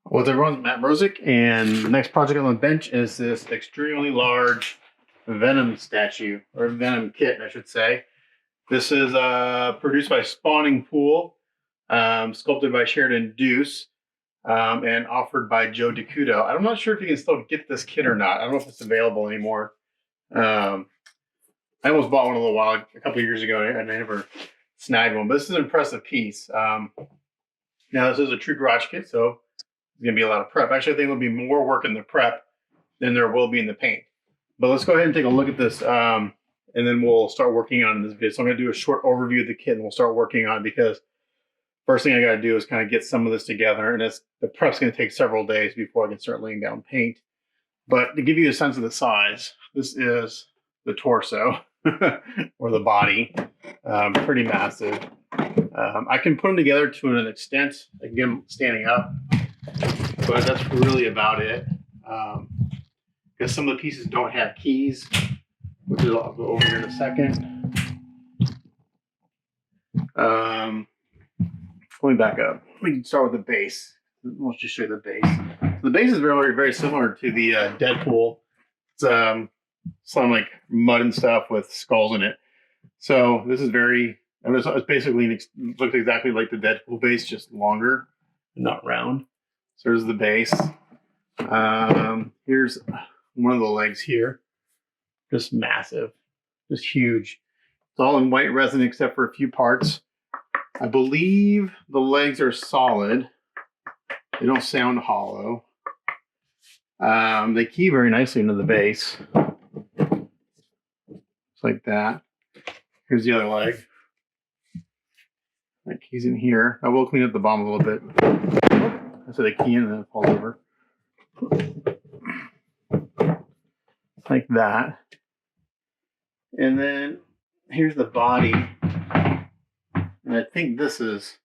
What's everyone's Matt Brozick, and the next project on the bench is this extremely large Venom statue, or Venom kit, I should say. This is produced by Spawning Pool, sculpted by Sheridan Doose, and offered by Joe DeCudo. I'm not sure if you can still get this kit or not. I don't know if it's available anymore. I almost bought one a couple of years ago, and I never snagged one, but this is an impressive piece. Now, this is a true garage kit, so it's going to be a lot of prep. Actually, I think there'll be more work in the prep than there will be in the paint. But let's go ahead and take a look at this, and then we'll start working on this video. So I'm going to do a short overview of the kit, and we'll start working on it, because first thing I got to do is kind of get some of this together, and the prep's going to take several days before I can start laying down paint. But to give you a sense of the size, this is the torso or the body, pretty massive. I can put them together to an extent. I can get them standing up, but that's really about it. Because some of the pieces don't have keys, which I'll go over here in a second. Let me back up. We can start with the base. Let's just show you the base. So the base is very, very similar to the Deadpool. It's some like mud and stuff with skulls in it. So this is it's basically looks exactly like the Deadpool base, just longer, not round. So there's the base. Here's one of the legs here. Just massive, just huge. It's all in white resin except for a few parts. I believe the legs are solid. They don't sound hollow. They key very nicely into the base. Just like that. Here's the other leg. That key's in here. I will clean up the bottom a little bit. So they key in and then it falls over. Like that. And then here's the body. And I think this is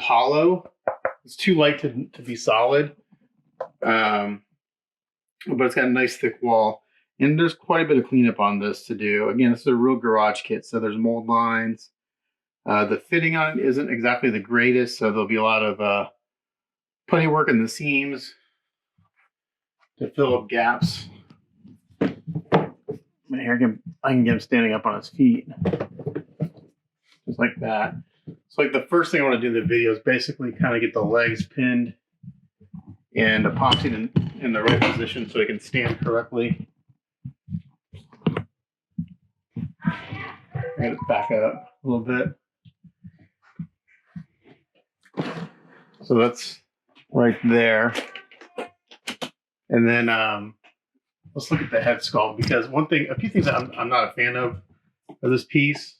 hollow. It's too light to be solid. But it's got a nice thick wall. And there's quite a bit of cleanup on this to do. Again, this is a real garage kit, so there's mold lines. The fitting on it isn't exactly the greatest, so there'll be a lot of putty work in the seams to fill up gaps. Here, I can get him standing up on his feet. Just like that. So like the first thing I want to do in the video is basically kind of get the legs pinned and epoxied in the right position so he can stand correctly. I'm going to back up a little bit. So that's right there. And then let's look at the head sculpt, because a few things that I'm not a fan of this piece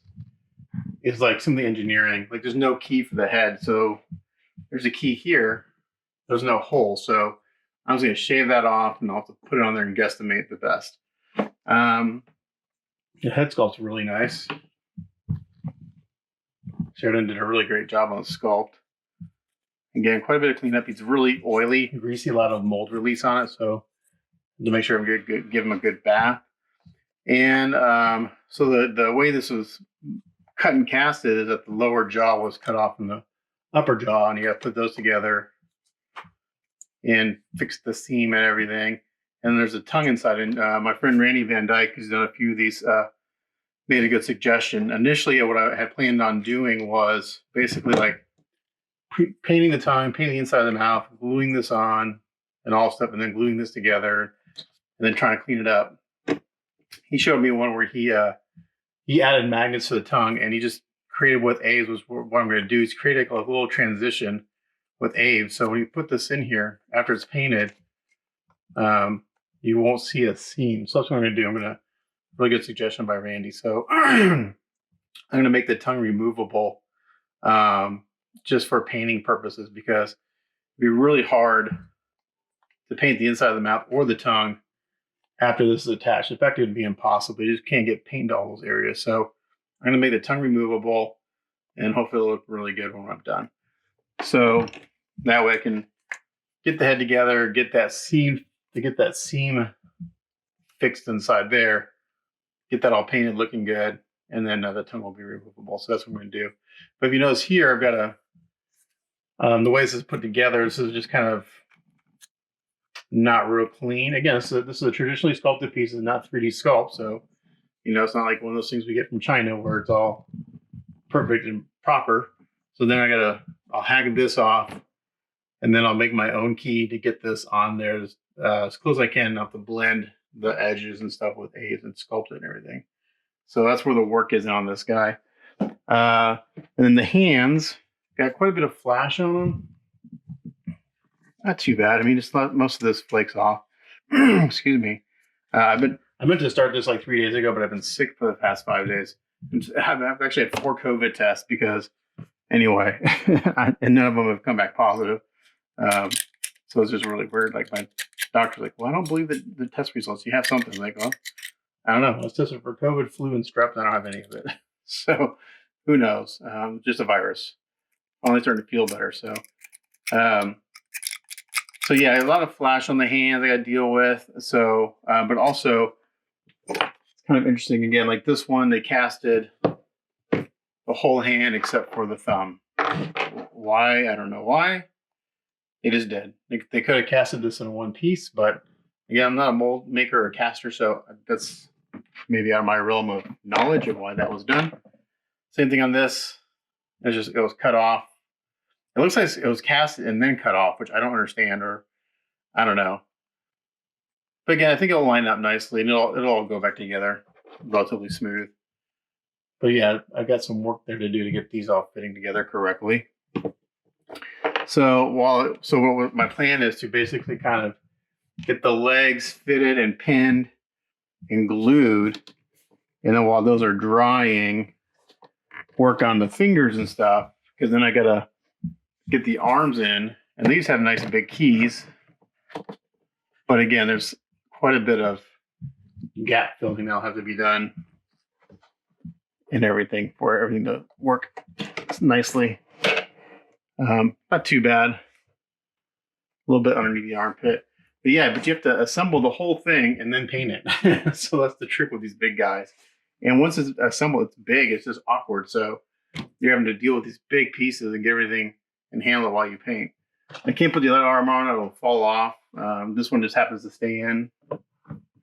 is like some of the engineering. Like there's no key for the head. So there's a key here. There's no hole. So I'm just going to shave that off and I'll have to put it on there and guesstimate the best. The head sculpt's really nice. Sheridan did a really great job on the sculpt. Again, quite a bit of cleanup. It's really oily, greasy, a lot of mold release on it. So to make sure I'm good, give him a good bath. And so the way this was cut and casted is that the lower jaw was cut off from the upper jaw, and you got to put those together and fix the seam and everything. And there's a tongue inside. And my friend Randy Van Dyke, who's done a few of these, made a good suggestion. Initially, what I had planned on doing was basically like painting the tongue, painting the inside of the mouth, gluing this on and all stuff, and then gluing this together, and then trying to clean it up. He showed me one where he added magnets to the tongue, and he just created with Aves. Was what I'm going to do is create a little transition with Aves. So when you put this in here after it's painted, you won't see a seam. So that's what I'm going to do. Really good suggestion by Randy. So I'm going to make the tongue removable just for painting purposes, because it'd be really hard to paint the inside of the mouth or the tongue after this is attached. In fact, it would be impossible. You just can't get paint to all those areas. So I'm going to make the tongue removable, and hopefully it'll look really good when I'm done. So that way I can get the head together, get that seam fixed inside there, get that all painted looking good, and then the tongue will be removable. So that's what I'm going to do. But if you notice here, I've got The way this is put together, this is just kind of not real clean. Again, this is a traditionally sculpted piece, it's not 3D sculpt, so you know it's not like one of those things we get from China where it's all perfect and proper. So then I'll hack this off, and then I'll make my own key to get this on there as close as I can, not to blend the edges and stuff with A's and sculpt it and everything. So that's where the work is on this guy. And then the hands got quite a bit of flash on them. Not too bad. I mean, it's not, most of this flakes off. Excuse me. I meant to start this like 3 days ago, but I've been sick for the past 5 days. I've actually had 4 COVID tests because, anyway, and none of them have come back positive. So it's just really weird. Like my doctor's like, well, I don't believe the test results. You have something. I'm like, well, I don't know. I was tested for COVID, flu, and strep, and I don't have any of it. So who knows? Just a virus. Finally starting to feel better. So yeah, a lot of flash on the hands I got to deal with. So, but also it's kind of interesting. Again, like this one, they casted the whole hand except for the thumb. Why? I don't know why. It is dead. They could have casted this in one piece, but again, I'm not a mold maker or caster, so that's maybe out of my realm of knowledge of why that was done. Same thing on this. It was cut off. It looks like it was cast and then cut off, which I don't understand, or I don't know. But again, I think it'll line up nicely and it'll all go back together relatively smooth. But yeah, I've got some work there to do to get these all fitting together correctly. So what my plan is to basically kind of get the legs fitted and pinned and glued, and then while those are drying, work on the fingers and stuff, because then I gotta get the arms in, and these have nice big keys, but again, there's quite a bit of gap filling that'll have to be done and everything for everything to work nicely. Not too bad. A little bit underneath the armpit. But yeah, but you have to assemble the whole thing and then paint it. So that's the trick with these big guys. And once it's assembled, it's big, it's just awkward. So you're having to deal with these big pieces and get everything and handle it while you paint. I can't put the other arm on, it'll fall off. This one just happens to stay in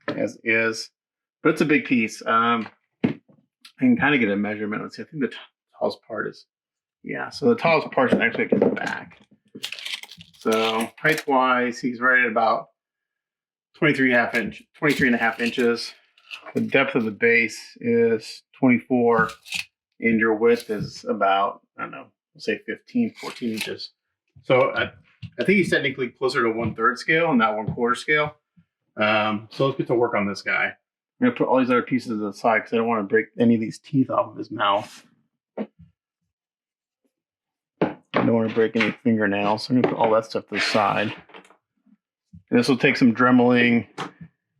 as is. But it's a big piece. I can kind of get a measurement. Let's see, I think the tallest part is, yeah, so the tallest part is actually at the back. So height-wise, he's right at about 23 and a half inches. The depth of the base is 24, and your width is about, I don't know, we'll say 15, 14 inches. So I think he's technically closer to 1/3 scale and not 1/4 scale. So let's get to work on this guy. I'm going to put all these other pieces to the side because I don't want to break any of these teeth off of his mouth. I don't want to break any fingernails, so I'm going to put all that stuff to the side. And this will take some dremeling,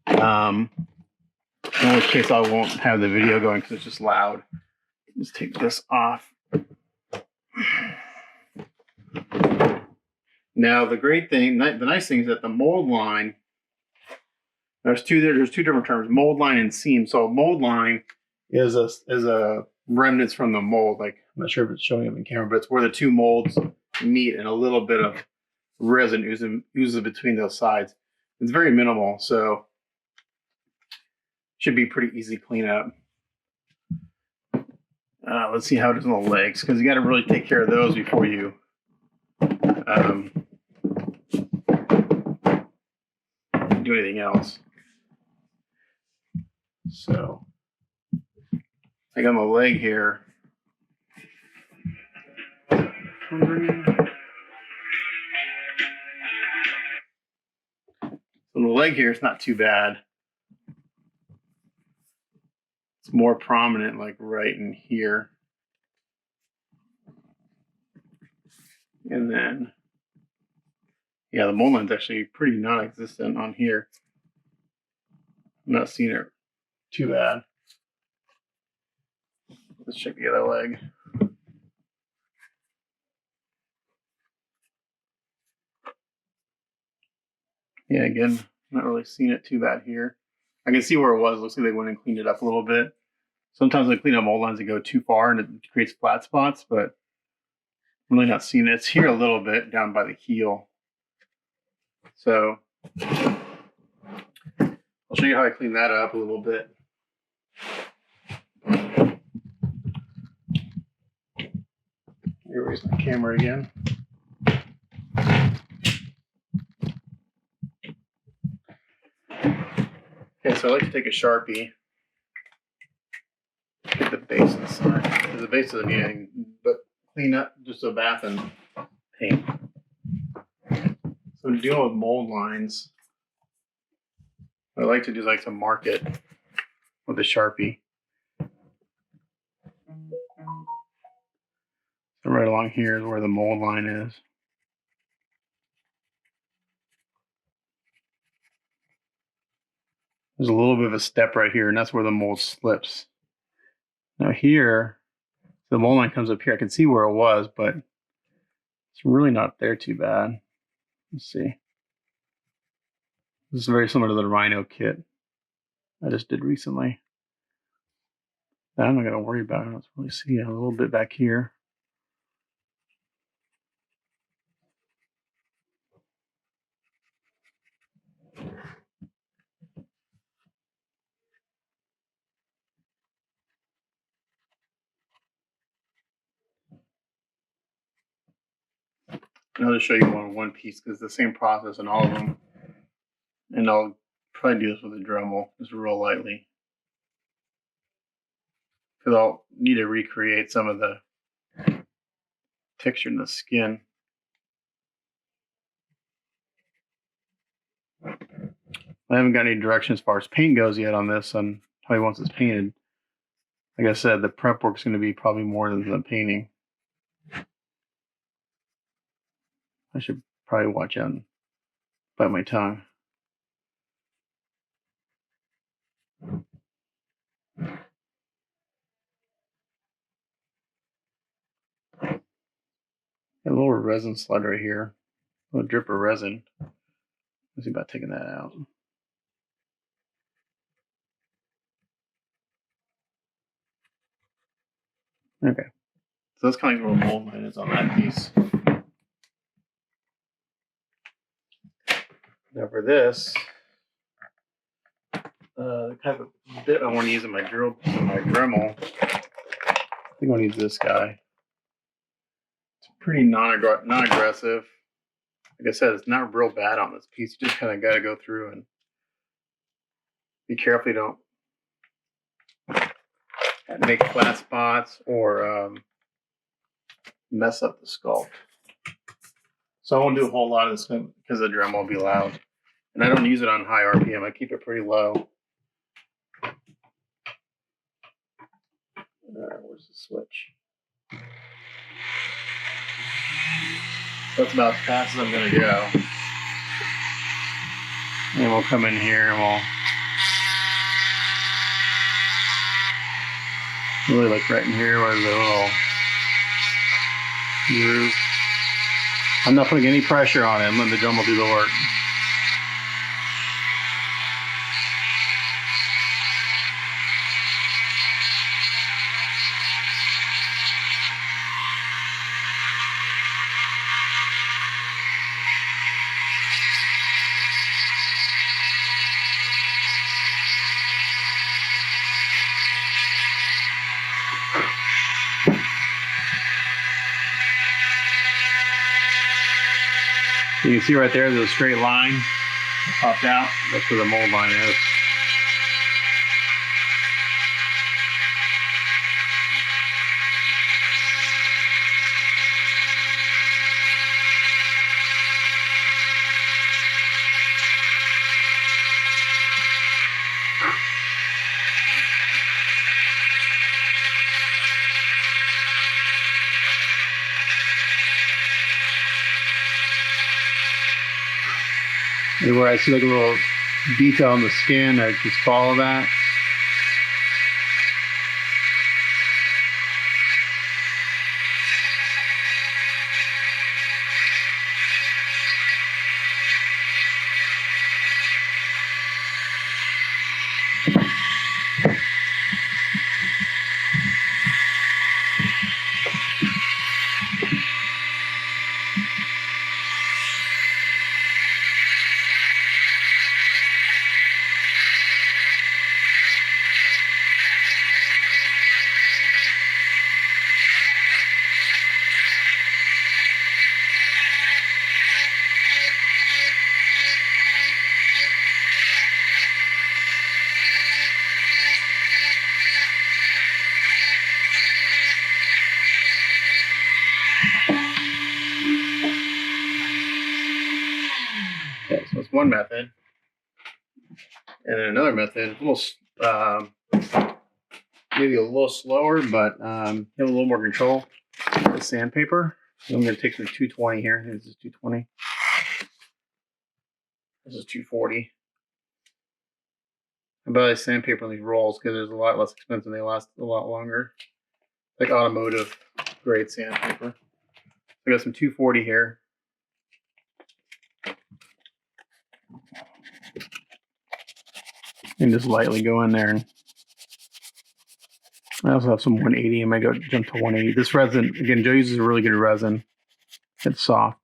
in which case I won't have the video going because it's just loud. Let's take this off. Now, the nice thing is that the mold line, there's two different terms, mold line and seam. So mold line is a remnants from the mold. Like, I'm not sure if it's showing up in camera, but it's where the two molds meet and a little bit of resin oozes between those sides. It's very minimal, so should be pretty easy to clean up. Let's see how it is on the legs, because you got to really take care of those before you do anything else. So, like on the leg here. So the leg here is not too bad. It's more prominent, like right in here. And then, yeah, the mold line's actually pretty non-existent on here. I'm not seeing it too bad. Let's check the other leg. Yeah, again, not really seeing it too bad here. I can see where it was. Looks like they went and cleaned it up a little bit. Sometimes they clean up mold lines that go too far and it creates flat spots, but I'm really not seeing it. It's here a little bit down by the heel. So I'll show you how I clean that up a little bit. Erase my camera again. Okay, so I like to take a Sharpie, get the base inside, because the base doesn't need anything but clean up, just a bath and paint. So I'm dealing with mold lines. What I like to do is I like to mark it with a Sharpie. So right along here is where the mold line is. There's a little bit of a step right here, and that's where the mold slips. Now here, the mold line comes up here. I can see where it was, but it's really not there too bad. Let's see. This is very similar to the Rhino kit I just did recently. That I'm not going to worry about. Let's really see a little bit back here. I'll just show you one piece because it's the same process in all of them. And I'll probably do this with a Dremel, just real lightly. Because I'll need to recreate some of the texture in the skin. I haven't got any direction as far as paint goes yet on this, on how he wants this painted. Like I said, the prep work is going to be probably more than the painting. I should probably watch out and bite my tongue. A little resin slud right here. A little drip of resin. Let's see about taking that out. Okay. So that's kind of like where mold line is on that piece. Now for this, the type of bit I want to use in my Dremel, I think I'll use this guy. It's pretty non-aggressive. Like I said, it's not real bad on this piece. You just kind of got to go through and be careful you don't make flat spots or mess up the sculpt. So I won't do a whole lot of this because the Dremel will be loud. And I don't use it on high RPM. I keep it pretty low. Where's the switch? That's about as fast as I'm going to go. And we'll come in here and we'll really look right in here where the little groove. I'm not putting any pressure on it. I'm letting the Dremel do the work. You can see right there, there's a straight line that popped out. That's where the mold line is. And where I see like a little detail on the skin, I just follow that. That's one method. And then another method, a little, maybe a little slower, but you have a little more control. The sandpaper. So I'm going to take the 220 here. This is 220. This is 240. I buy sandpaper on these rolls because it's a lot less expensive and they last a lot longer. Like automotive grade sandpaper. I got some 240 here. And just lightly go in there. And I also have some 180. I might go jump to 180. This resin, again, Joe uses a really good resin. It's soft.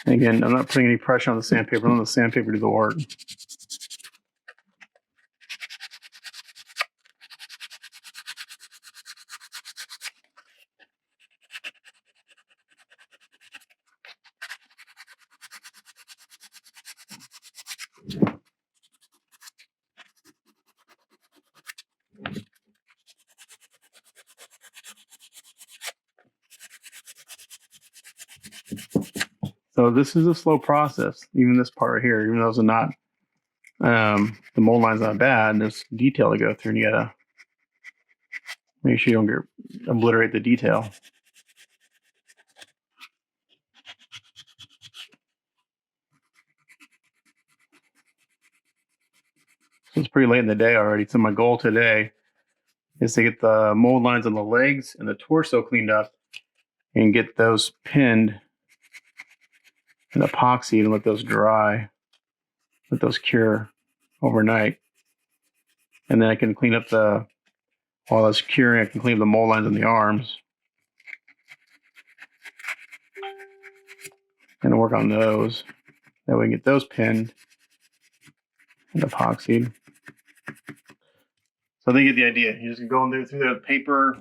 And again, I'm not putting any pressure on the sandpaper. I'm letting the sandpaper do the work. So this is a slow process, even this part right here, even though it's not, the mold line's not bad, there's detail to go through and you gotta make sure you don't obliterate the detail. So it's pretty late in the day already. So my goal today is to get the mold lines on the legs and the torso cleaned up and get those pinned and epoxy and let those dry, let those cure overnight. And then I can clean up while that's curing, I can clean up the mold lines on the arms and work on those. That way we can get those pinned and epoxied. So they get the idea. You just go in there through the paper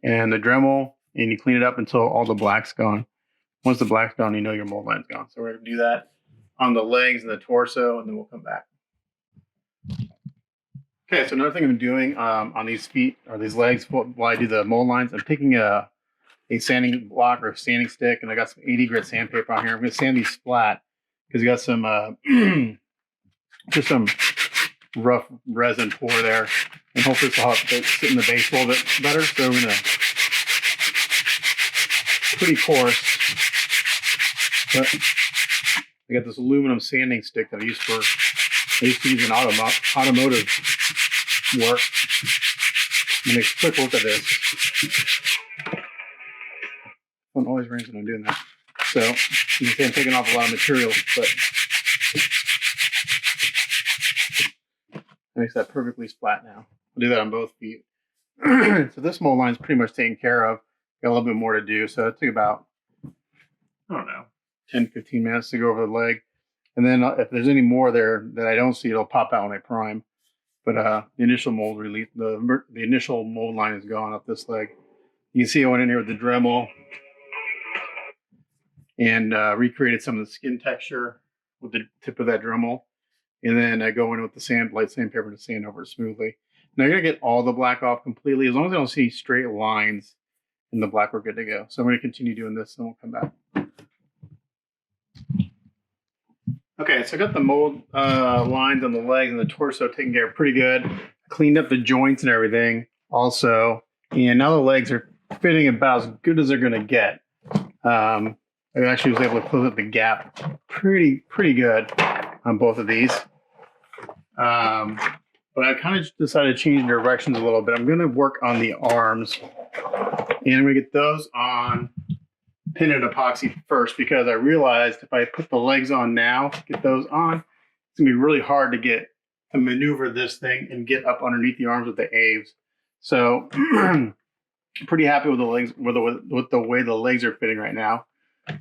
and the Dremel and you clean it up until all the black's gone. Once the black's gone, you know your mold line's gone. So we're going to do that on the legs and the torso, and then we'll come back. Okay, so another thing I'm doing on these feet or these legs while I do the mold lines, I'm taking a sanding block or a sanding stick, and I got some 80 grit sandpaper on here. I'm going to sand these flat because you got some just some rough resin pour there, and hopefully this will help sit in the base a little bit better. So we're going to pretty coarse. But I got this aluminum sanding stick that I used to use in automotive work. And make a quick look at this. Phone always rings when I'm doing that. So you can see I'm taking off a lot of material, but it makes that perfectly flat now. I'll do that on both feet. So this mold line is pretty much taken care of. Got a little bit more to do. So it took about, I don't know, 10, 15 minutes to go over the leg. And then if there's any more there that I don't see, it'll pop out when I prime. But the initial mold release, the initial mold line is gone up this leg. You can see I went in here with the Dremel and recreated some of the skin texture with the tip of that Dremel. And then I go in with the light sandpaper to sand over it smoothly. Now you're gonna get all the black off completely. As long as I don't see straight lines in the black, we're good to go. So I'm gonna continue doing this and we'll come back. Okay, so I got the mold lines on the legs and the torso taken care of pretty good. Cleaned up the joints and everything also. And now the legs are fitting about as good as they're gonna get. I actually was able to close up the gap pretty good on both of these. But I kind of decided to change directions a little bit. I'm gonna work on the arms and I'm gonna get those on pin and epoxy first, because I realized if I put the legs on now, get those on, it's gonna be really hard to maneuver this thing and get up underneath the arms with the Aves. So pretty happy with the legs, with the way the legs are fitting right now.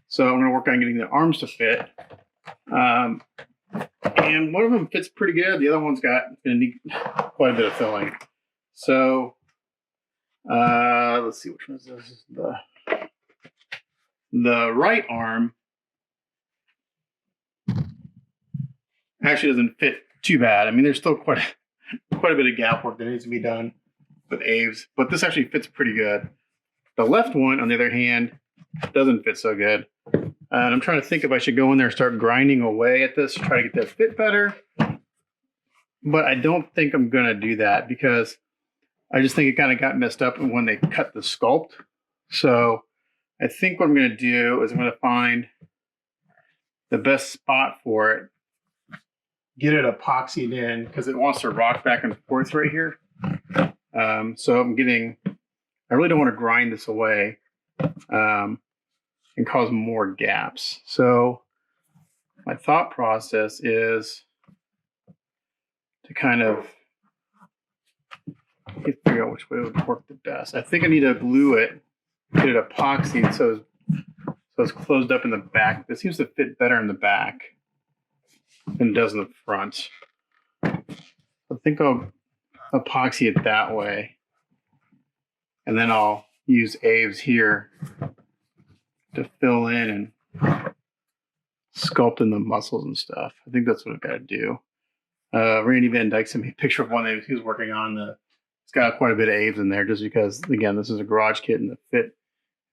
So I'm gonna work on getting the arms to fit. And one of them fits pretty good. The other one's gonna need quite a bit of filling. So let's see, which one is this? The right arm actually doesn't fit too bad. I mean, there's still quite a bit of gap work that needs to be done with Aves, but this actually fits pretty good. The left one, on the other hand, doesn't fit so good. And I'm trying to think if I should go in there and start grinding away at this, try to get that fit better. But I don't think I'm going to do that because I just think it kind of got messed up when they cut the sculpt. So I think what I'm going to do is I'm going to find the best spot for it, get it epoxied in because it wants to rock back and forth right here. So I really don't want to grind this away and cause more gaps. So my thought process is to kind of figure out which way would work the best. I think I need to glue it, get it epoxied so it's closed up in the back. It seems to fit better in the back than it does in the front. I think I'll epoxy it that way. And then I'll use Aves here to fill in and sculpt in the muscles and stuff. I think that's what I've got to do. Randy Van Dyke sent me a picture of one that he was working on. It's got quite a bit of Aves in there just because, again, this is a garage kit and the fit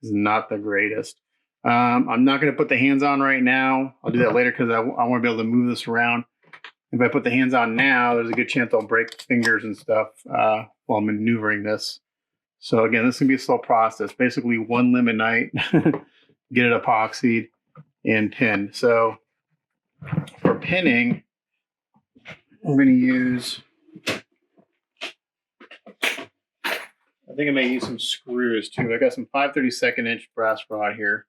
is not the greatest. I'm not going to put the hands on right now. I'll do that later because I want to be able to move this around. If I put the hands on now, there's a good chance I'll break fingers and stuff while maneuvering this. So again, this is going to be a slow process. Basically, one limb a night, get it epoxied and pinned. So for pinning, I'm going to use, I think I may use some screws too. I got some 5/32 inch brass rod here.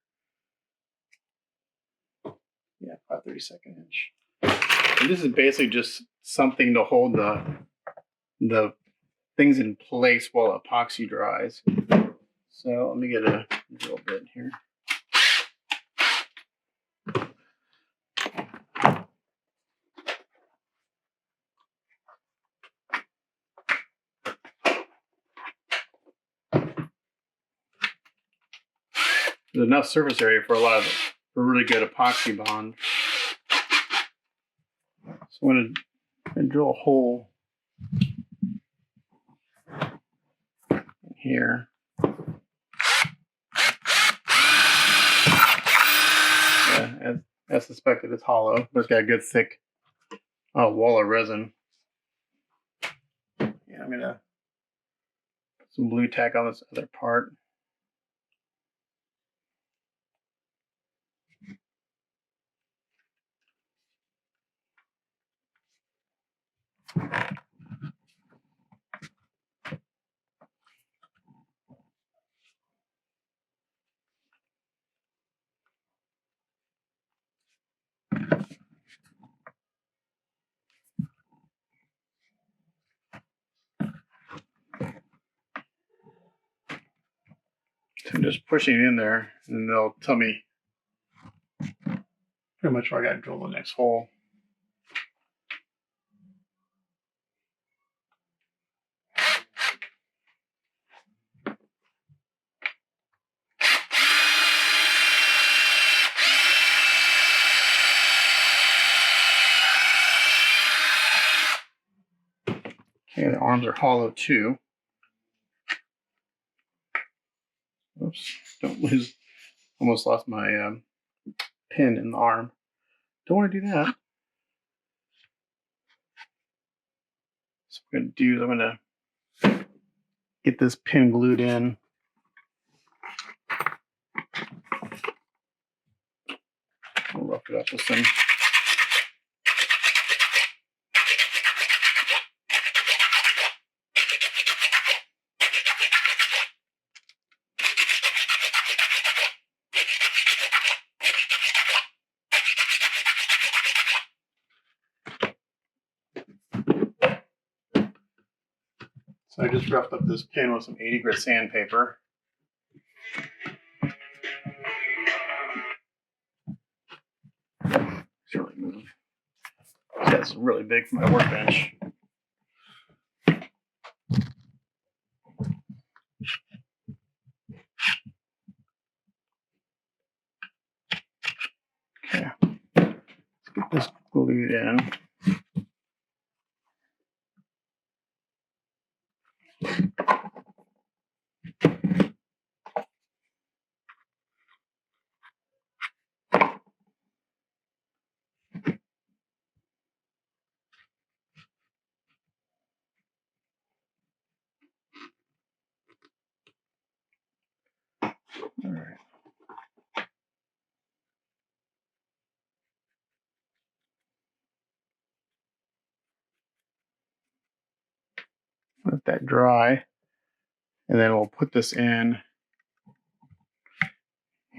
Yeah, 5/32 inch. And this is basically just something to hold the things in place while epoxy dries. So let me get a drill bit here. There's enough surface area for for really good epoxy bond. So I'm going to drill a hole in here. Yeah, as suspected, it's hollow, but it's got a good thick wall of resin. Yeah, I'm going to put some blue tack on this other part. So I'm just pushing it in there, and they'll tell me pretty much where I got to drill the next hole. Okay, the arms are hollow too. Oops, don't lose. Almost lost my pin in the arm. Don't want to do that. So what I'm going to do is I'm going to get this pin glued in. I'll rough it up with some. So I just roughed up this pin with some 80 grit sandpaper. Really move. That's really big for my workbench. Okay, let's get this glued in. All right. Let that dry, and then we'll put this in,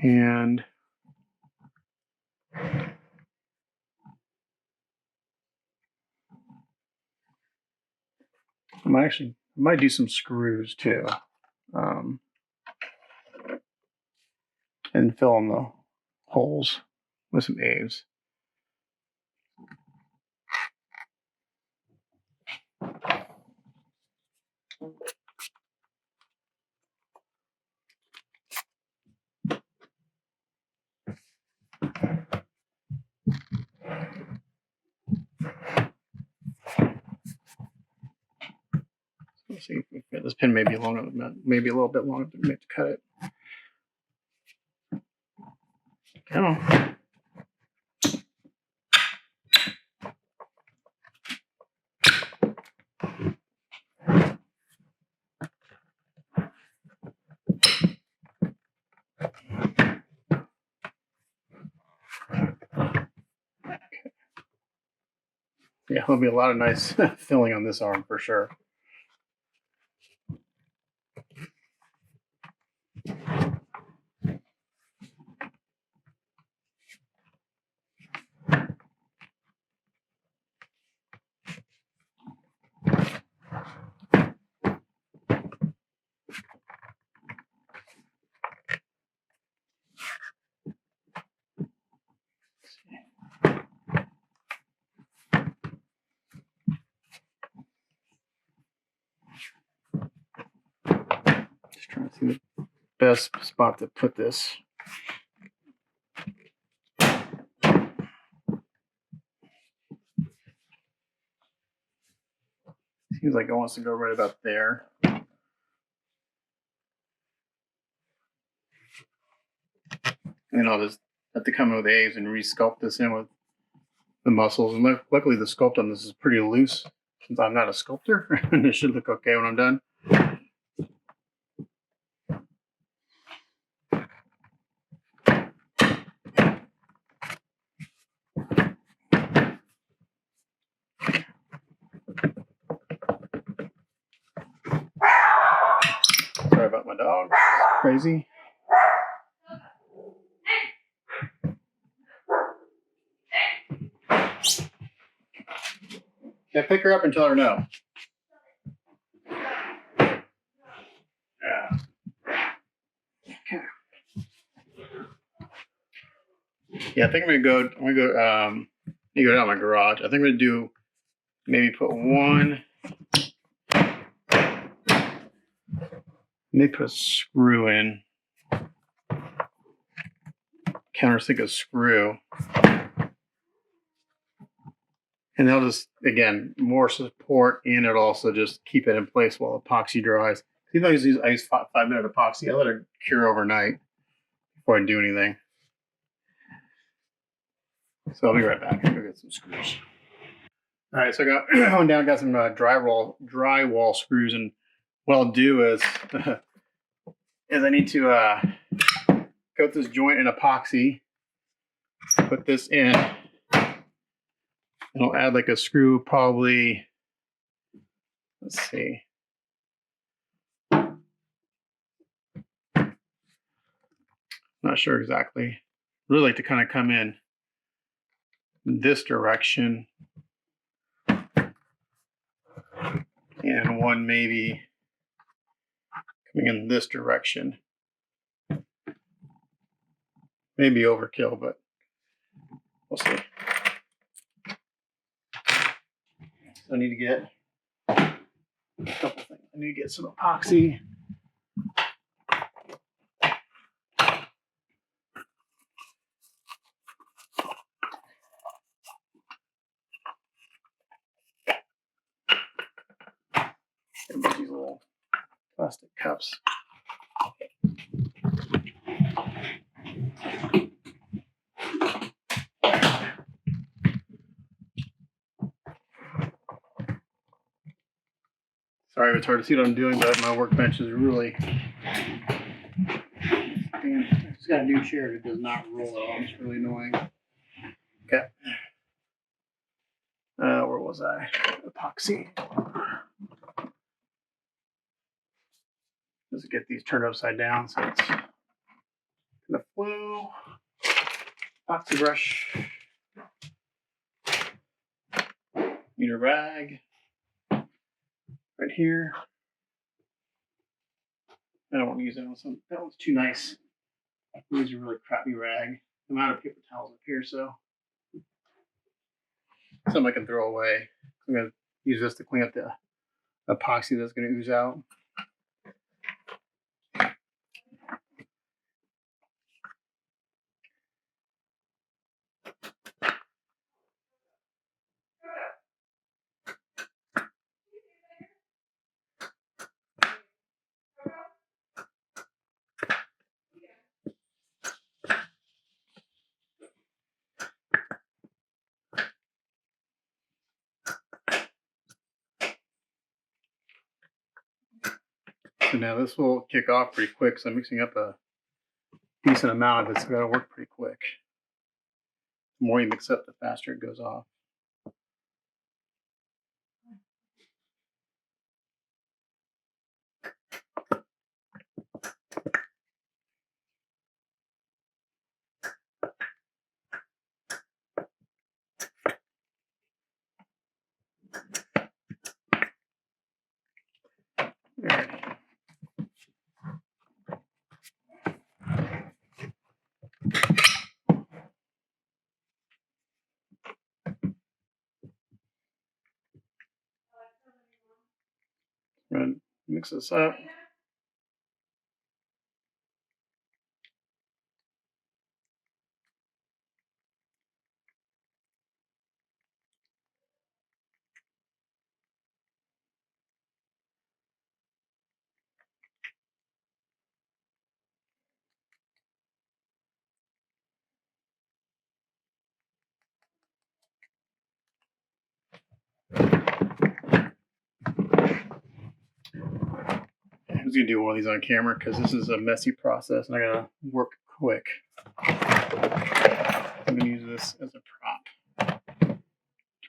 and I might do some screws too, and fill in the holes with some A's. Let's see if we fit. This pin may be longer than that, maybe a little bit longer than we have to cut it. Come on. Yeah, there'll be a lot of nice filling on this arm for sure. Just trying to see the best spot to put this. Seems like it wants to go right about there. And I'll just have to come in with A's and re-sculpt this in with the muscles. And luckily the sculpt on this is pretty loose since I'm not a sculptor. And it should look okay when I'm done. Sorry about my dog. Crazy. Yeah, pick her up and tell her no. Yeah. Okay. Yeah, I think I'm gonna go down my garage. I think I'm gonna do maybe put one. Maybe put a screw in. Countersink a screw. And they'll just, again, more support, and it'll also just keep it in place while epoxy dries. Even though I use 5-minute epoxy, I let it cure overnight before I do anything. So I'll be right back. I'll go get some screws. All right, so I went down and got some drywall screws, and what I'll do is I need to coat this joint in epoxy, put this in, and I'll add like a screw, probably, let's see. Not sure exactly. Really like to kind of come in this direction, and one maybe coming in this direction. Maybe overkill, but we'll see. So I need to get a couple things. I need to get some epoxy. And these little plastic cups. Sorry if it's hard to see what I'm doing, but my workbench is really got a new chair that does not roll at all. It's really annoying. Okay. Where was I? Epoxy. Let's get these turned upside down so it's gonna flow. Epoxy brush. Need a rag right here. I don't want to use that one. That one's too nice. I use a really crappy rag. I'm out of paper towels up here, so some I can throw away. I'm gonna use this to clean up the epoxy that's gonna ooze out. So now this will kick off pretty quick. So I'm mixing up a decent amount of it. So it's got to work pretty quick. The more you mix up, the faster it goes off. Alrighty. I'm going to mix this up. I'm just going to do one of these on camera because this is a messy process and I got to work quick. I'm going to use this as a prop to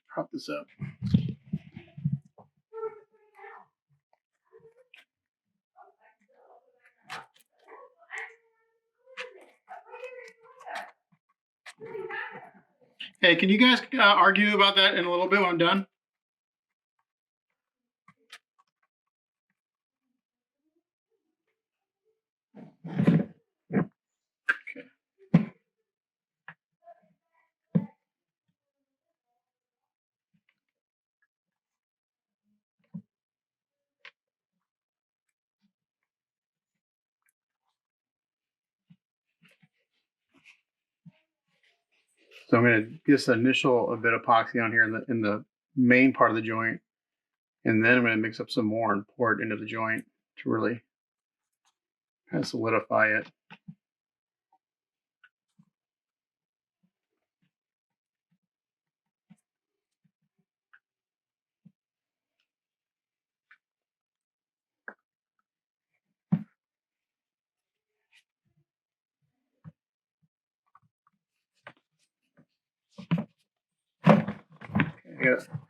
prop this up. Hey, can you guys argue about that in a little bit when I'm done? Okay. So I'm going to just initial a bit of epoxy on here in the main part of the joint, and then I'm going to mix up some more and pour it into the joint to really kind of solidify it.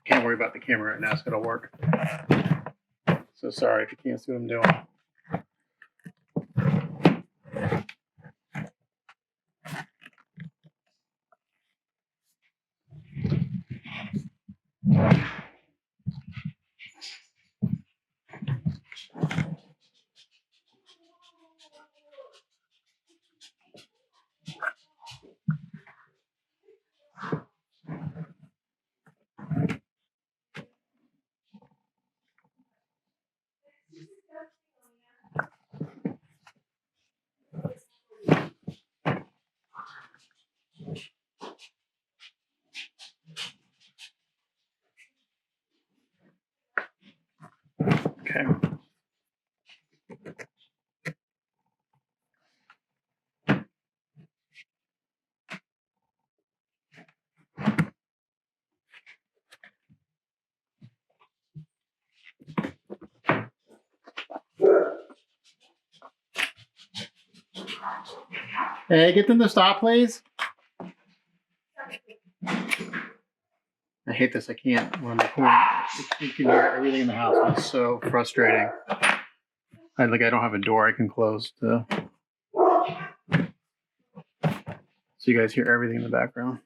Can't worry about the camera right now. It's going to work. So sorry if you can't see what I'm doing. Hey, get them to stop, please. I hate this. I can't when I'm recording. You can hear everything in the house. It's so frustrating. I don't have a door I can close to, so you guys hear everything in the background.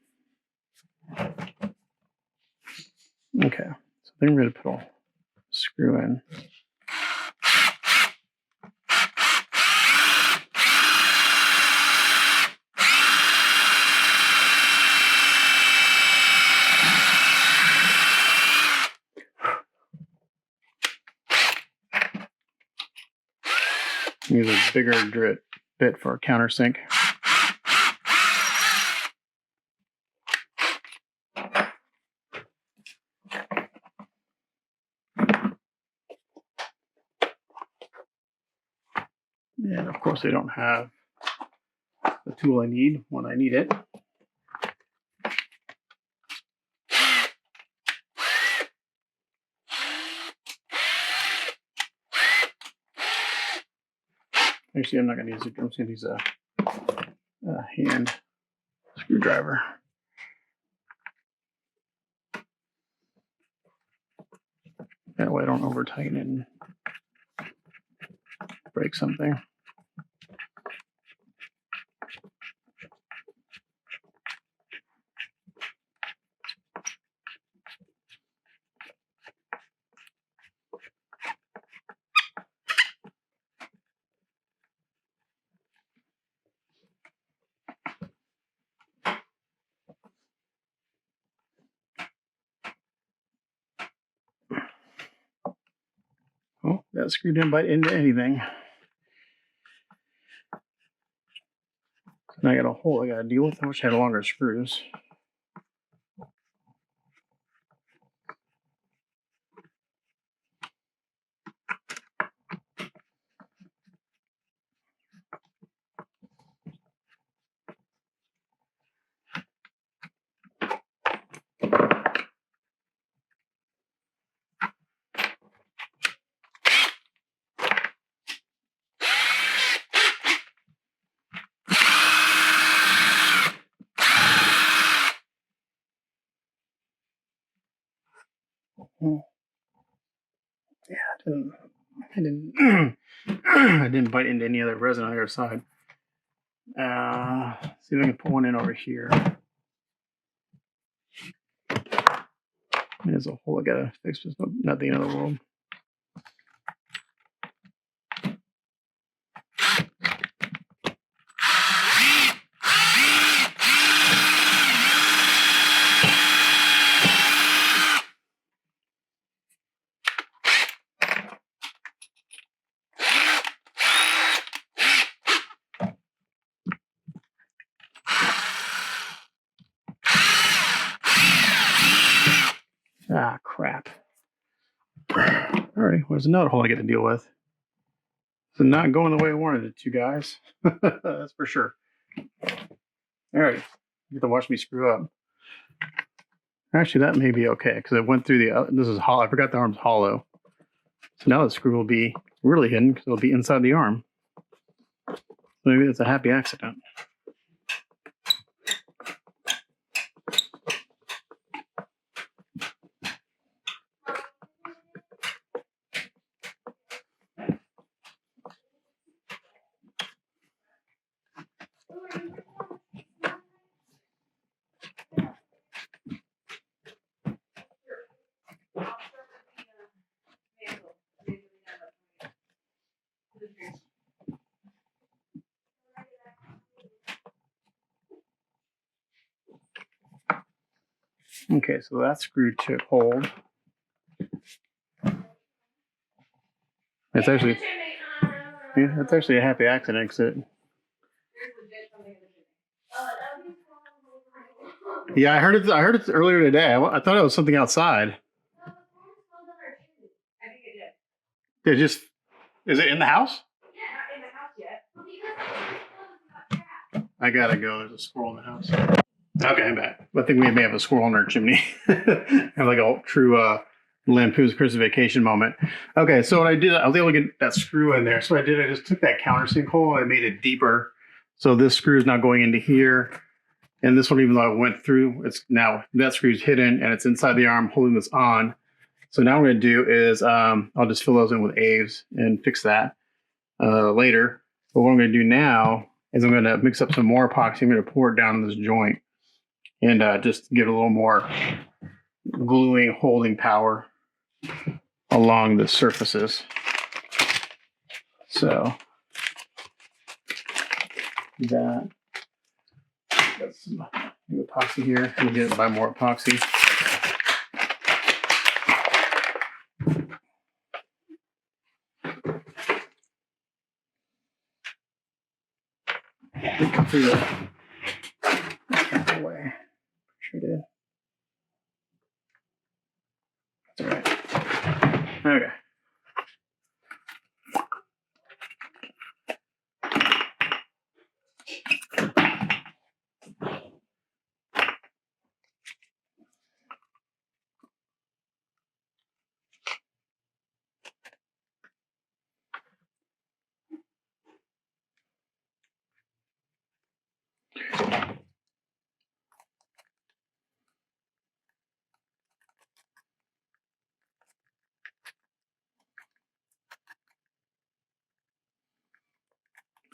Okay, so then we're going to put a screw in. Use a bigger bit for a countersink. And of course I don't have the tool I need when I need it. Actually, I'm not going to use it. I'm just going to use a hand screwdriver. That way I don't over tighten it and break something. Oh, that screw didn't bite into anything. Now I got a hole I got to deal with. I wish I had longer screws. Yeah, I didn't I didn't bite into any other resin on the other side. See if I can put one in over here. There's a hole I gotta fix. Just not the end of the world. Ah, crap. Alrighty, there's another hole I get to deal with. So not going the way I wanted it to, guys. That's for sure. Alright, you get to watch me screw up. Actually, that may be okay, because it went through the, this is hollow. I forgot the arm's hollow. So now the screw will be really hidden, because it'll be inside the arm. So maybe it's a happy accident. Okay, so that screw took hold. It's actually, yeah, it's actually a happy accident because yeah, I heard it. I heard it earlier today. I thought it was something outside. It just is it in the house? Yeah, not in the house yet. I gotta go. There's a squirrel in the house. Okay, I'm back. I think we may have a squirrel in our chimney. Have like a true Lampoon's Christmas Vacation moment. Okay, so what I did, I was able to get that screw in there. So what I did, I just took that countersink hole and I made it deeper So this screw is now going into here. And this one, even though I went through, it's now that screw's hidden and it's inside the arm holding this on. So now what I'm going to do is I'll just fill those in with Aves and fix that later. But what I'm going to do now is I'm going to mix up some more epoxy. I'm going to pour it down this joint and just give it a little more gluing, holding power along the surfaces. So that. Got some new epoxy here. I'm going to buy more epoxy. Through the way. Sure did. That's all right. Okay.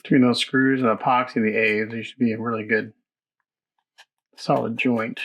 Between those screws and epoxy and the A's, there should be a really good solid joint.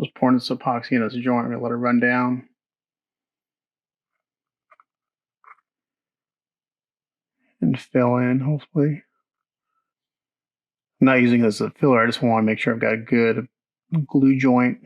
Just pouring this epoxy in this joint. I'm going to let it run down. And fill in, hopefully. I'm not using this as a filler. I just want to make sure I've got a good glue joint.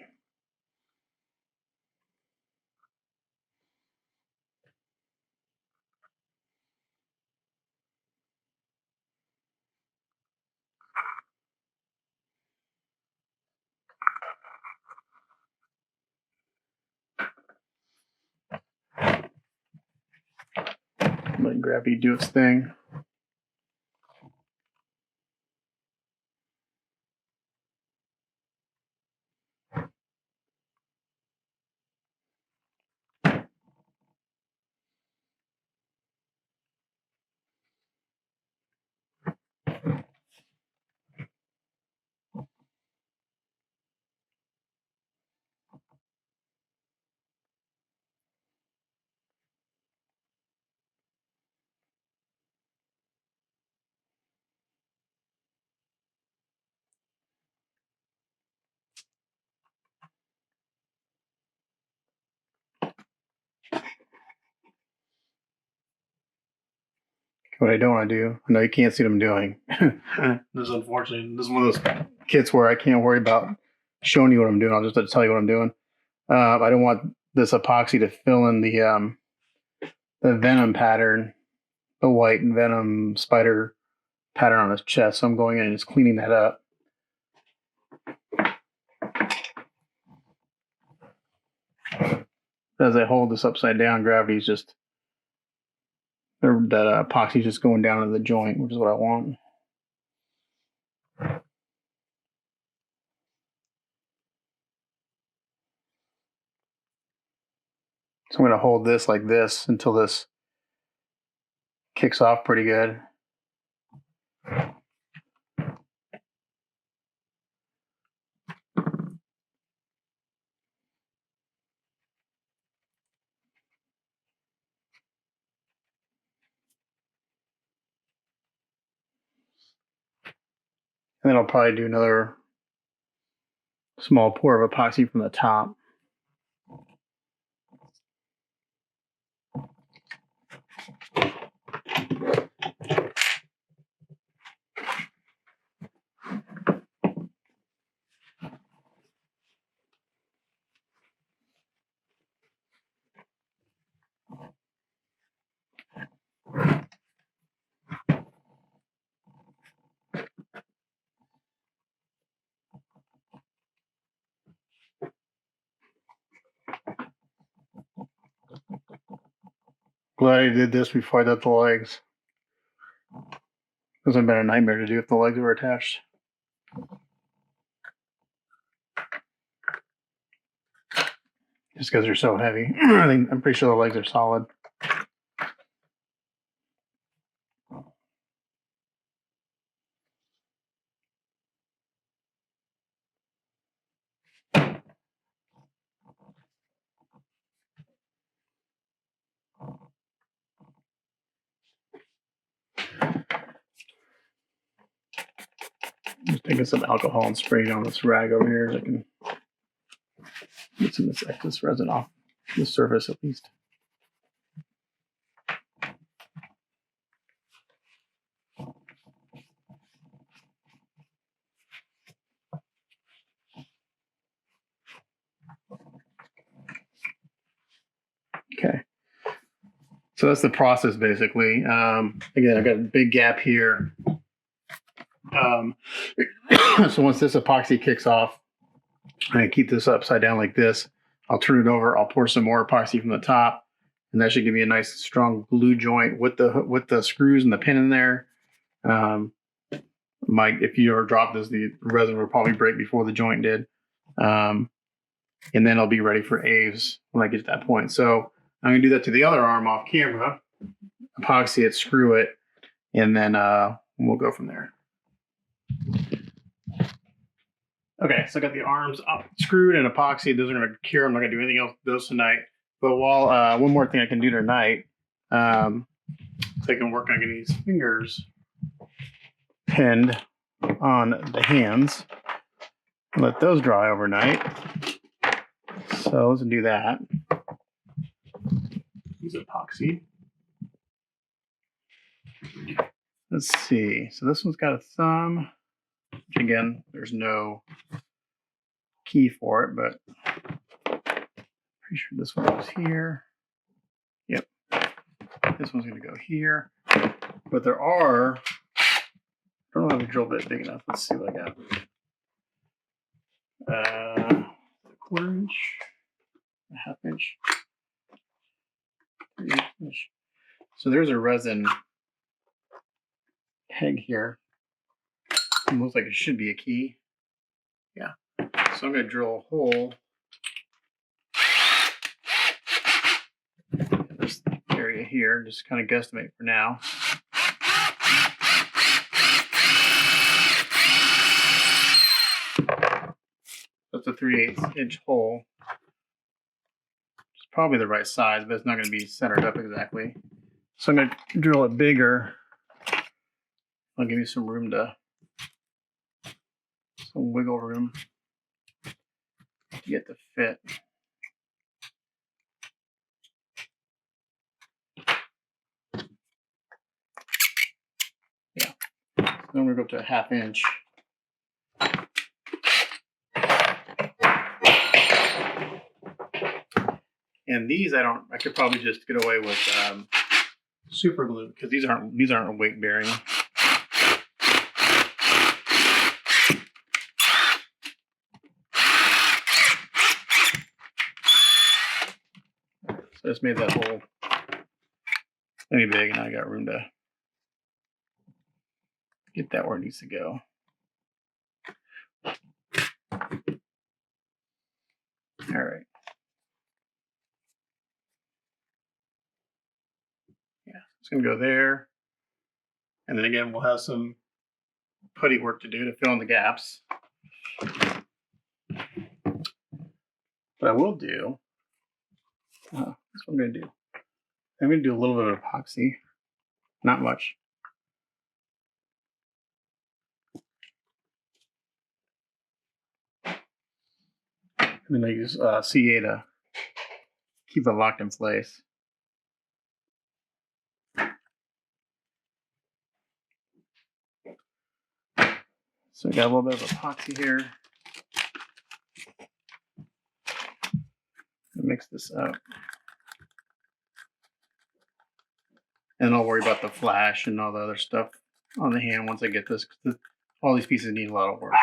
Let gravity do its thing. What I don't want to do, I know you can't see what I'm doing. This is unfortunate. This is one of those kits where I can't worry about showing you what I'm doing. I'll just tell you what I'm doing. I don't want this epoxy to fill in the Venom pattern, the white Venom spider pattern on his chest. So I'm going in and just cleaning that up. As I hold this upside down, gravity's just, that epoxy's just going down into the joint, which is what I want. So I'm going to hold this like this until this kicks off pretty good. And then I'll probably do another small pour of epoxy from the top. Glad I did this before I did the legs. This would have been a nightmare to do if the legs were attached. Just because they're so heavy. I'm pretty sure the legs are solid. Just taking some alcohol and spraying on this rag over here so I can get some of this excess resin off the surface at least. Okay. So that's the process basically. Again, I've got a big gap here. So once this epoxy kicks off, I keep this upside down like this. I'll turn it over. I'll pour some more epoxy from the top, and that should give me a nice strong glue joint with the screws and the pin in there. If you ever drop this, the resin will probably break before the joint did, and then I'll be ready for Aves when I get to that point. So I'm gonna do that to the other arm off camera, epoxy it, screw it, and then we'll go from there. Okay, so I got the arms up, screwed and epoxy. Those are going to cure. I'm not going to do anything else with those tonight. But while one more thing I can do tonight, so I can work on getting these fingers pinned on the hands. Let those dry overnight. So let's do that. Use epoxy. Let's see. So this one's got a thumb. Which again, there's no key for it, but pretty sure this one goes here. Yep. This one's going to go here. But there are, I don't know if the drill bit big enough. Let's see what I got. A 1/4 inch, a 1/2 inch, 3/8 inch. So there's a resin peg here. It looks like it should be a key. Yeah. So I'm going to drill a hole in this area here, just kind of guesstimate for now. That's a 3/8 inch hole. It's probably the right size, but it's not going to be centered up exactly. So I'm going to drill it bigger. I'll give you some room some wiggle room to get the fit. Yeah. So I'm going to go up to a 1/2 inch. And these I could probably just get away with super glue because these aren't weight bearing. So I just made that hole plenty big, and I got room to get that where it needs to go. All right. Yeah, it's going to go there. And then again, we'll have some putty work to do to fill in the gaps. What I will do, that's what I'm going to do. I'm going to do a little bit of epoxy, not much. And then I use CA to keep it locked in place. So I got a little bit of epoxy here. Mix this up. And I'll worry about the flash and all the other stuff on the hand once I get this, because all these pieces need a lot of work.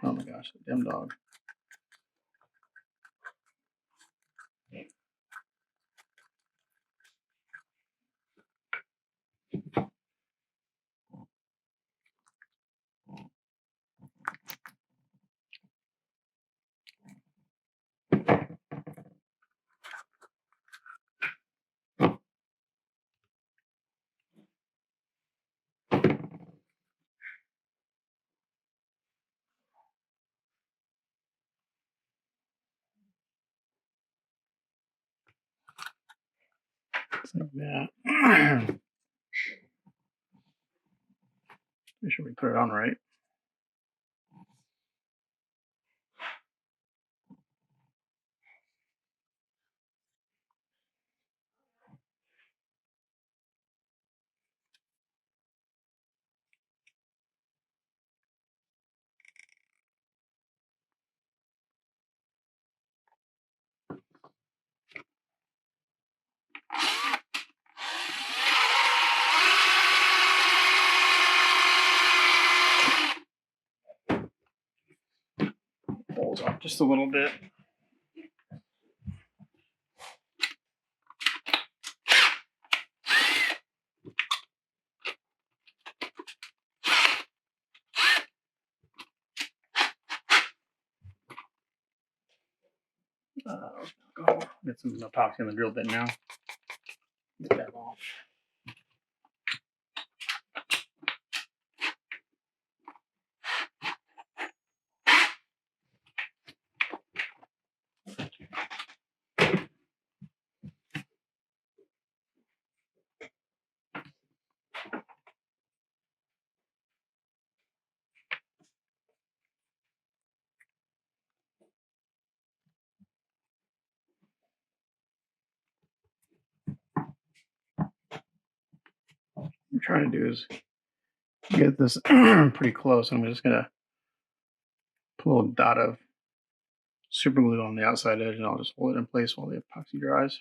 Oh my gosh, damn dog. like that. Make sure we put it on right. Pulls off just a little bit. Get some epoxy on the drill bit now. Get that off. What I'm trying to do is get this pretty close. I'm just gonna put a little dot of super glue on the outside edge, and I'll just hold it in place while the epoxy dries.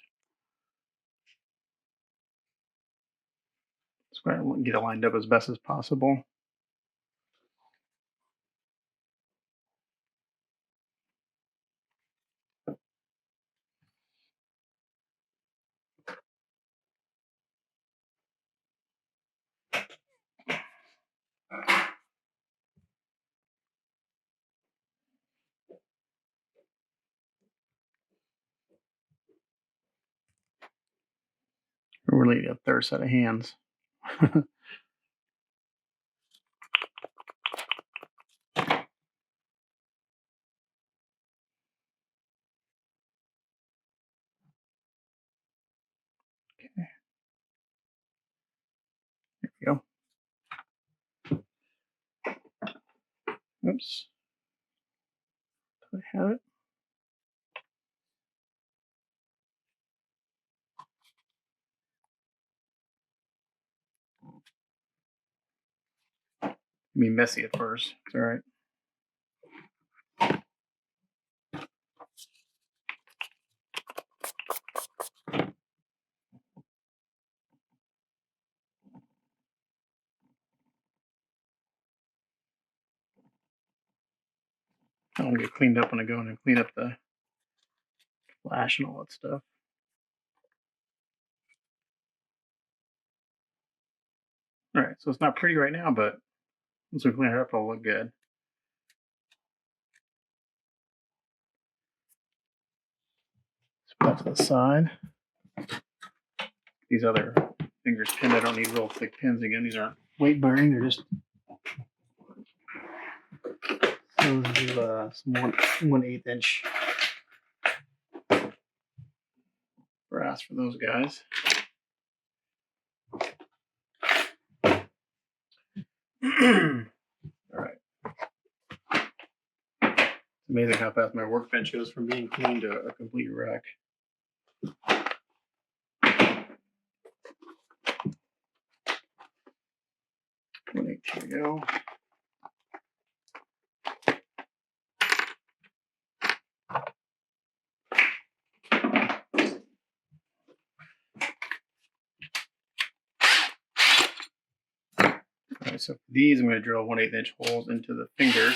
Just try to get it lined up as best as possible. Really a third set of hands. Okay. There we go. Oops. Do I have it? Be messy at first. It's all right. I'll get cleaned up when I go in and clean up the flash and all that stuff. All right, so it's not pretty right now, but once we clean it up, it'll look good. Let's put that to the side. These other fingers pinned. I don't need real thick pins again. These aren't weight bearing. They're just those do some 1/8 inch brass for those guys. All right. It's amazing how fast my workbench goes from being clean to a complete wreck. Here we go. All right, so for these, I'm going to drill 1/8 inch holes into the fingers.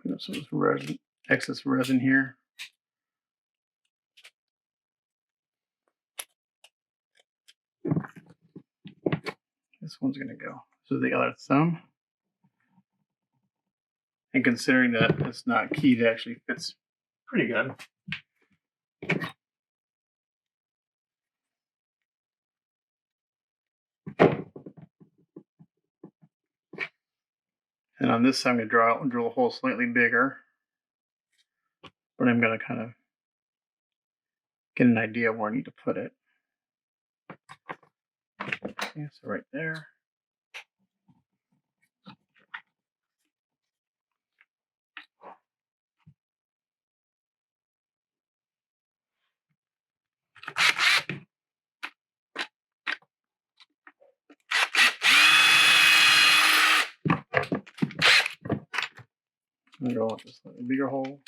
Clean up some of this resin, excess resin here. This one's going to go So the other thumb. And considering that it's not keyed, it actually fits pretty good. And on this side, I'm going to drill a hole slightly bigger. But I'm going to kind of get an idea of where I need to put it. Okay, so right there. I'm going to go with this slightly bigger hole.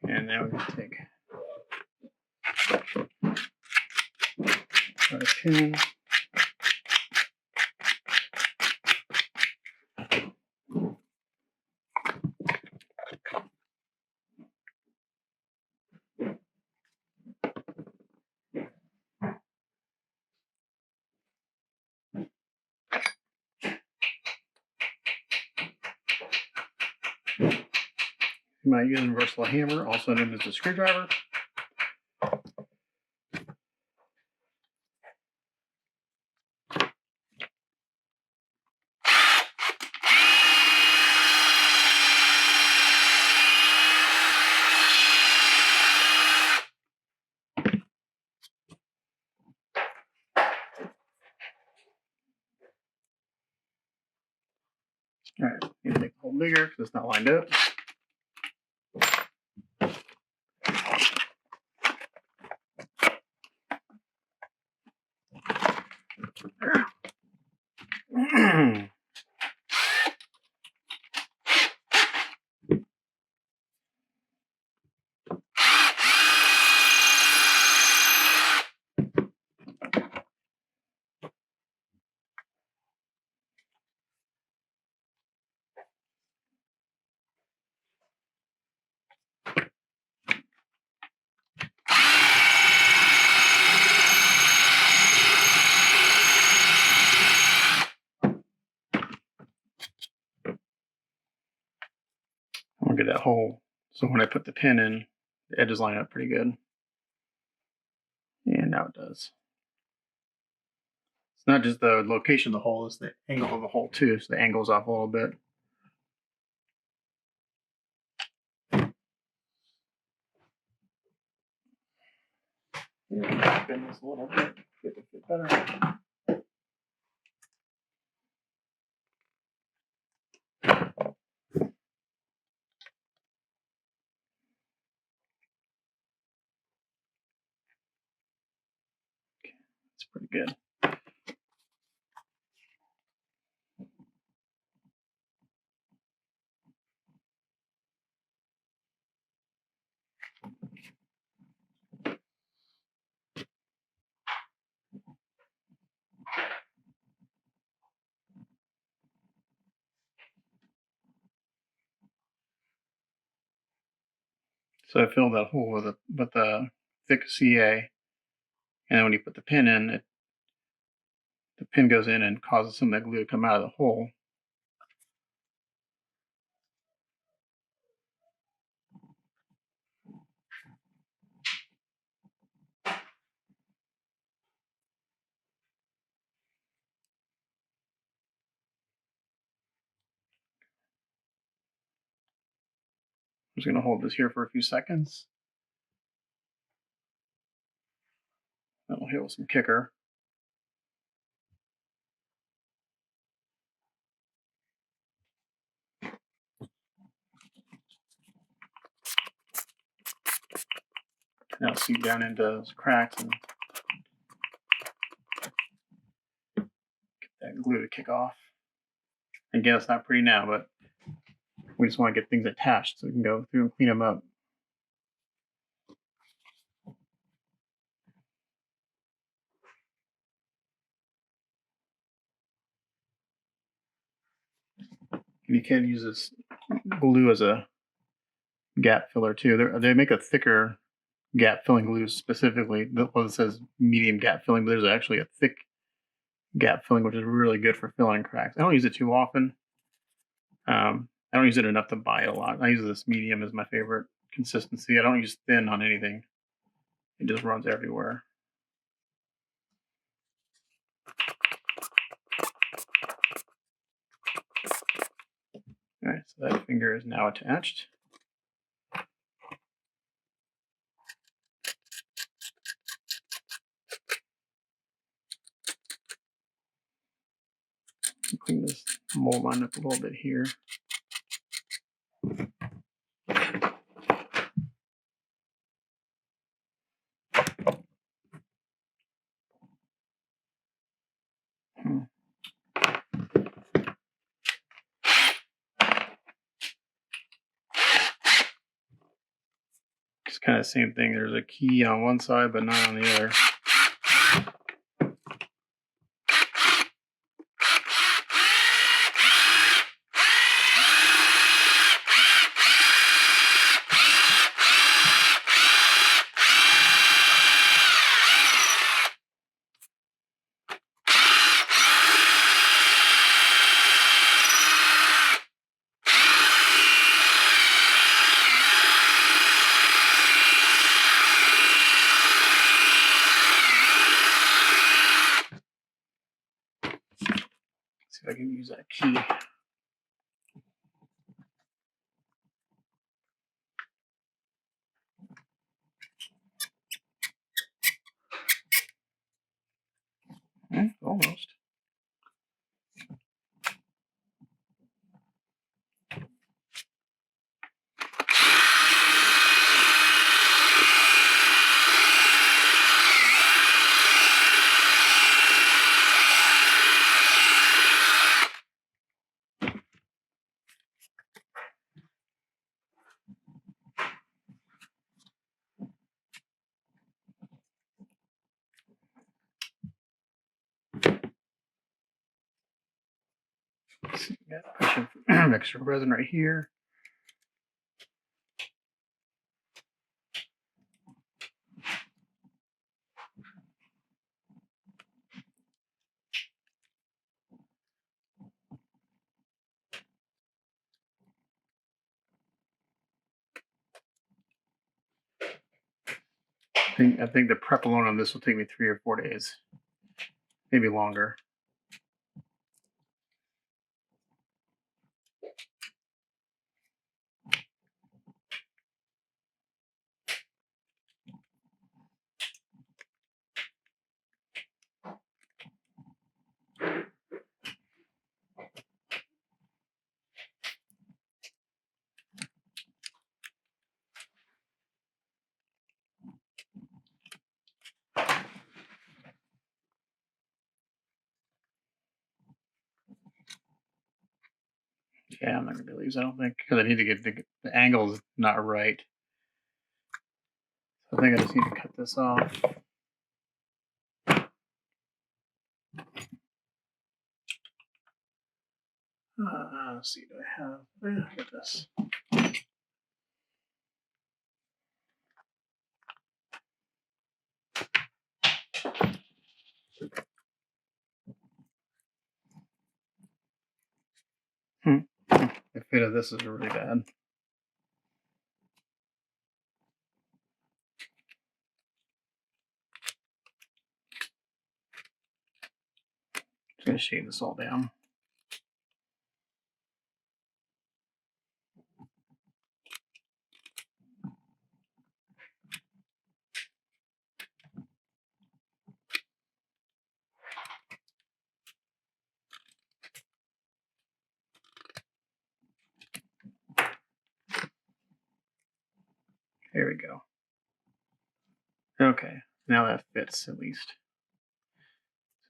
And now we're going to take a pin. You might use a universal hammer, also known as a screwdriver. All right, need to make the hole bigger because it's not lined up. I'll get that hole so when I put the pin in, the edges line up pretty good. And now it does. It's not just the location of the hole, it's the angle of the hole too, so the angle's off a little bit. Bend this a little bit, get it fit better. It's pretty good. So I filled that hole with the thick CA, and then when you put the pin in, the pin goes in and causes some of that glue to come out of the hole. I'm just going to hold this here for a few seconds. Then we'll hit with some kicker. Now seep down into those cracks and get that glue to kick off. Again, it's not pretty now, but we just want to get things attached so we can go through and clean them up. And you can use this glue as a gap filler too. They make a thicker gap filling glue specifically. Well, it says medium gap filling, but there's actually a thick gap filling, which is really good for filling cracks. I don't use it too often. I don't use it enough to buy it a lot. I use this medium as my favorite consistency. I don't use thin on anything. It just runs everywhere. All right, so that finger is now attached. Clean this mold line up a little bit here. It's kind of the same thing. There's a key on one side, but not on the other. See if I can use that key. Almost. Got some extra resin right here. I think the prep alone on this will take me 3 or 4 days, maybe longer. Yeah, I'm not gonna be able to use. I don't think, because I need to get the angle's not right. So I think I just need to cut this off. Let's see, do I have? I got this. The fit of this is really bad. Just gonna shave this all down. There we go. Okay, now that fits at least.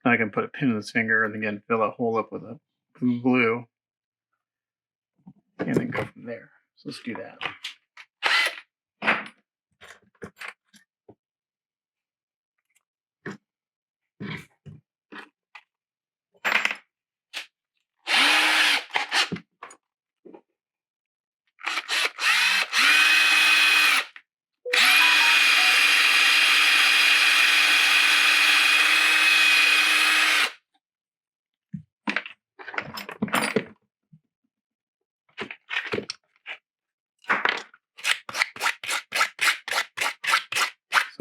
Now I can put a pin in this finger and again fill that hole up with a glue and then go from there. So let's do that.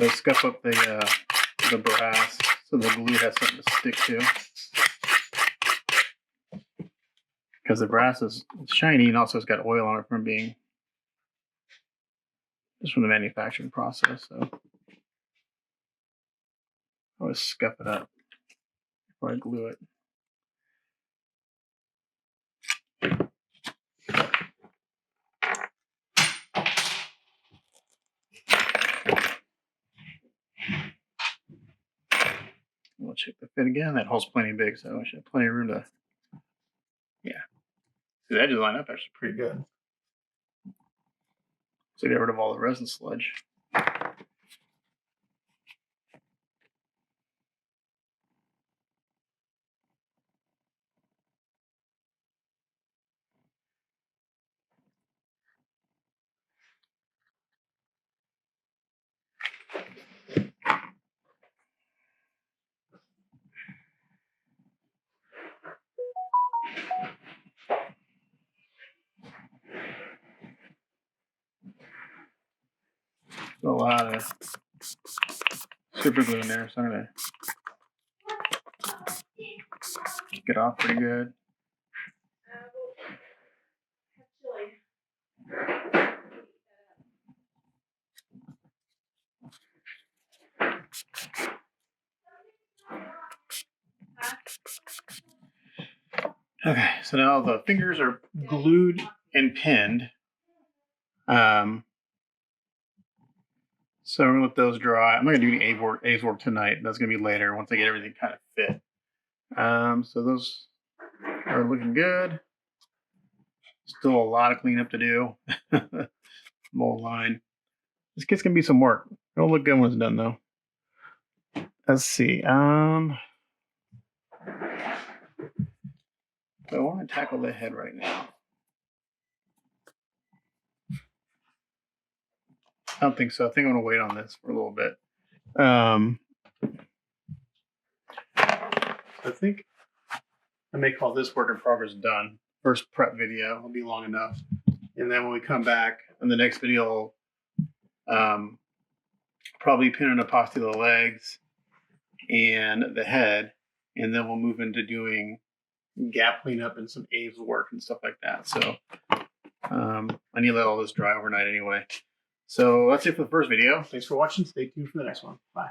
So scuff up the brass so the glue has something to stick to. Because the brass is shiny and also it's got oil on it from being just from the manufacturing process. So I always scuff it up before I glue it. We'll check the fit again. That hole's plenty big, so I should have plenty of room to. Yeah. See, the edges line up actually pretty good. So get rid of all the resin sludge. A lot of super glue in there, so I'm gonna get off pretty good. Okay, so now the fingers are glued and pinned. So I'm gonna let those dry. I'm not gonna do any A's work tonight. That's gonna be later once I get everything kind of fit. So those are looking good. Still a lot of cleanup to do. Mold line. This kit's gonna be some work. It'll look good when it's done though. Let's see. So I want to tackle the head right now. I don't think so. I think I'm gonna wait on this for a little bit. I think I may call this work in progress done. First prep video will be long enough. And then when we come back in the next video, probably pin an epoxy to the legs and the head. And then we'll move into doing gap cleanup and some A's work and stuff like that. So I need to let all this dry overnight anyway. So that's it for the first video. Thanks for watching. Stay tuned for the next one. Bye.